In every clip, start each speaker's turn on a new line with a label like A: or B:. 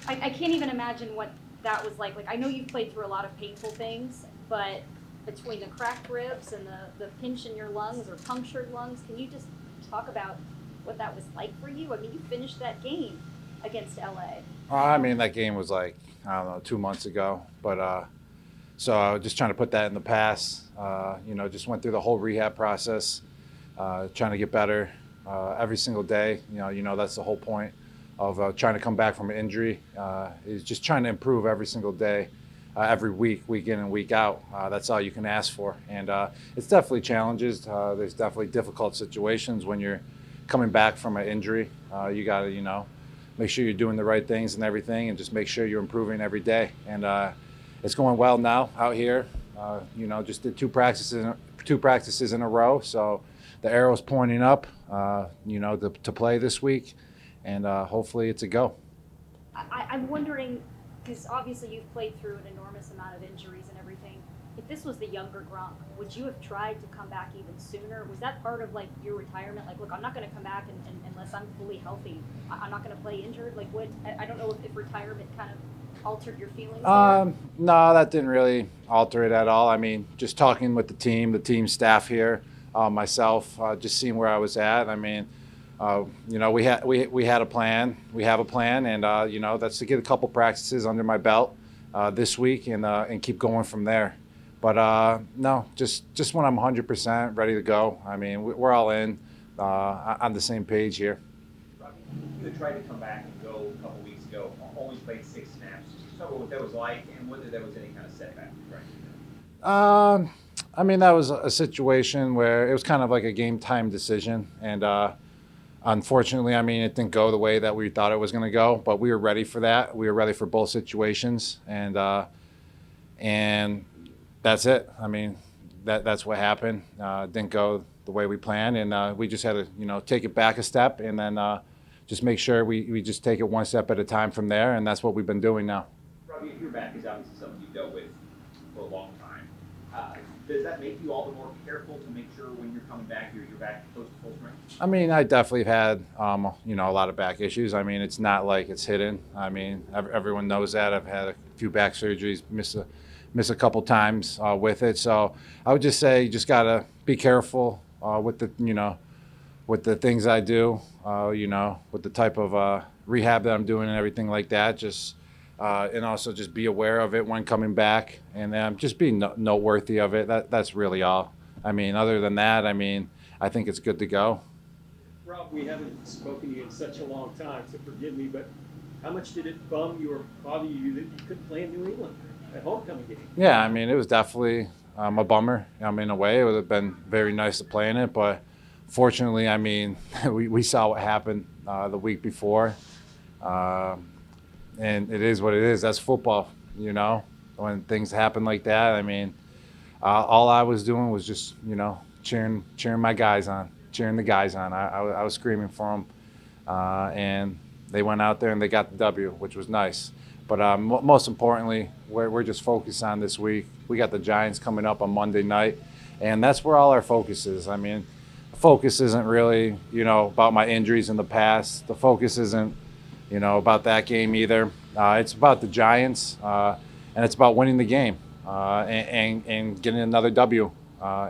A: I can't even imagine what that was like. Like, I know you've played through a lot of painful things, but between the cracked ribs and the pinch in your lungs or punctured lungs, can you just talk about what that was like for you? I mean, you finished that game against LA.
B: I mean, that game was like, I don't know, 2 months ago. But so I was just trying to put that in the past. Just went through the whole rehab process, trying to get better every single day. That's the whole point of trying to come back from an injury. Is just trying to improve every single day, every week in and week out. That's all you can ask for. And it's definitely challenges. There's definitely difficult situations when you're coming back from an injury. You got to, make sure you're doing the right things and everything, and just make sure you're improving every day. And it's going well now out here. Just did two practices in a row, so the arrow's pointing up. To play this week, and hopefully it's a go.
A: I'm wondering, because obviously you've played through an enormous amount of injuries and everything. If this was the younger Gronk, would you have tried to come back even sooner? Was that part of like your retirement? Like, look, I'm not going to come back unless I'm fully healthy. I'm not going to play injured. Like, what? I don't know if retirement kind of altered your feelings there.
B: No, that didn't really alter it at all. I mean, just talking with the team staff here, myself, just seeing where I was at. I mean, we had a plan. We have a plan, and that's to get a couple practices under my belt this week, and keep going from there. But no, just when I'm 100% ready to go. I mean, we're all in on the same page here.
C: Robbie, you had tried to come back and go a couple weeks ago, only played 6 snaps. Just tell me what that was like and whether there was any kind of setback for you.
B: I mean, that was a situation where it was kind of like a game time decision, and unfortunately, I mean, it didn't go the way that we thought it was going to go. But we were ready for that. We were ready for both situations, and that's it. I mean, that's what happened. Didn't go the way we planned, and we just had to, take it back a step, and then just make sure we just take it one step at a time from there, and that's what we've been doing now.
C: Robbie, your back is obviously something you've dealt with for a long time. Does that make you all the more careful to make sure when you're coming back, you're back close to full strength?
B: I mean, I definitely have had, a lot of back issues. I mean, it's not like it's hidden. I mean, everyone knows that. I've had a few back surgeries, miss a couple times with it. So I would just say you just gotta be careful with the things I do. With the type of rehab that I'm doing and everything like that. And also just be aware of it when coming back, and just be noteworthy of it. That's really all. I mean, other than that, I mean, I think it's good to go.
D: Rob, we haven't spoken to you in such a long time, so forgive me, but how much did it bum you or bother you that you couldn't play in New England at homecoming game?
B: Yeah, I mean, it was definitely a bummer. In a way, it would have been very nice to play in it, but fortunately, I mean, we saw what happened the week before. And it is what it is. That's football, When things happen like that, I mean, all I was doing was just, cheering my guys on, cheering the guys on. I was screaming for them, and they went out there and they got the W, which was nice. But most importantly, we're just focused on this week. We got the Giants coming up on Monday night, and that's where all our focus is. I mean, the focus isn't really, about my injuries in the past. The focus isn't about that game either. It's about the Giants, and it's about winning the game and getting another W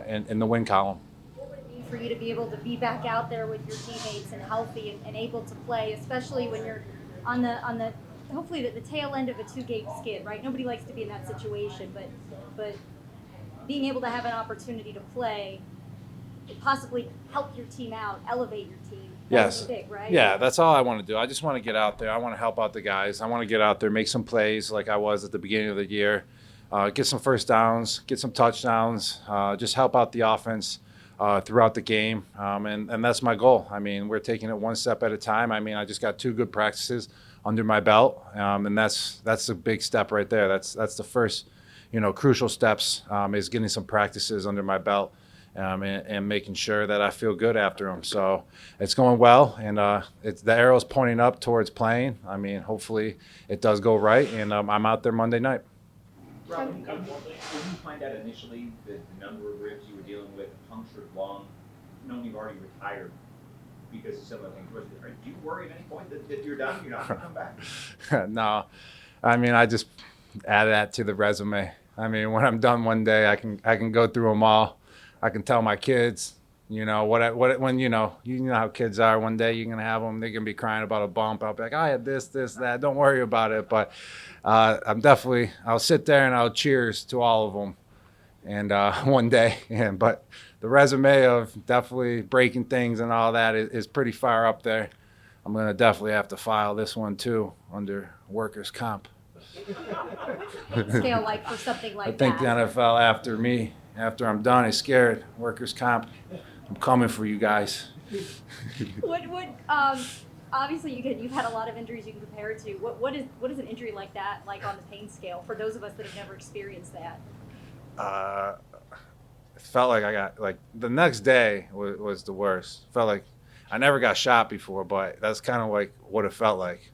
B: in the win column.
A: What would it mean for you to be able to be back out there with your teammates and healthy and able to play, especially when you're on the hopefully the tail end of a 2-game skid, right? Nobody likes to be in that situation, but being able to have an opportunity to play, possibly help your team out, elevate your team.
B: Yes.
A: Big, right?
B: Yeah, that's all I want to do. I just want to get out there. I want to help out the guys. I want to get out there, make some plays like I was at the beginning of the year, get some first downs, get some touchdowns, just help out the offense throughout the game. And that's my goal. I mean, we're taking it one step at a time. I mean, I just got 2 good practices under my belt, and that's a big step right there. That's the first, crucial steps is getting some practices under my belt. And making sure that I feel good after them. So it's going well, and the arrow's pointing up towards playing. I mean, hopefully it does go right, and I'm out there Monday night.
C: Rob, when you find out initially the number of ribs you were dealing with, punctured lung, knowing you've already retired, because of some of the things. Do you worry at any point that you're done, you're not going to come back?
B: No, I mean, I just add that to the resume. I mean, when I'm done one day, I can go through them all. I can tell my kids, when you know how kids are. One day you're gonna have them, they're gonna be crying about a bump. I'll be like, I had this, that. Don't worry about it. But I'll sit there and I'll cheers to all of them. And one day, but the resume of definitely breaking things and all that is pretty far up there. I'm gonna definitely have to file this one too under workers' comp.
A: Scale like for something like
B: I think
A: that.
B: the NFL after I'm done is scared. Workers' comp, I'm coming for you guys.
A: Obviously you've had a lot of injuries you can compare it to. What is an injury like that like on the pain scale for those of us that have never experienced that?
B: It felt like I got the next day was the worst. Felt like I never got shot before, but that's kind of like what it felt like.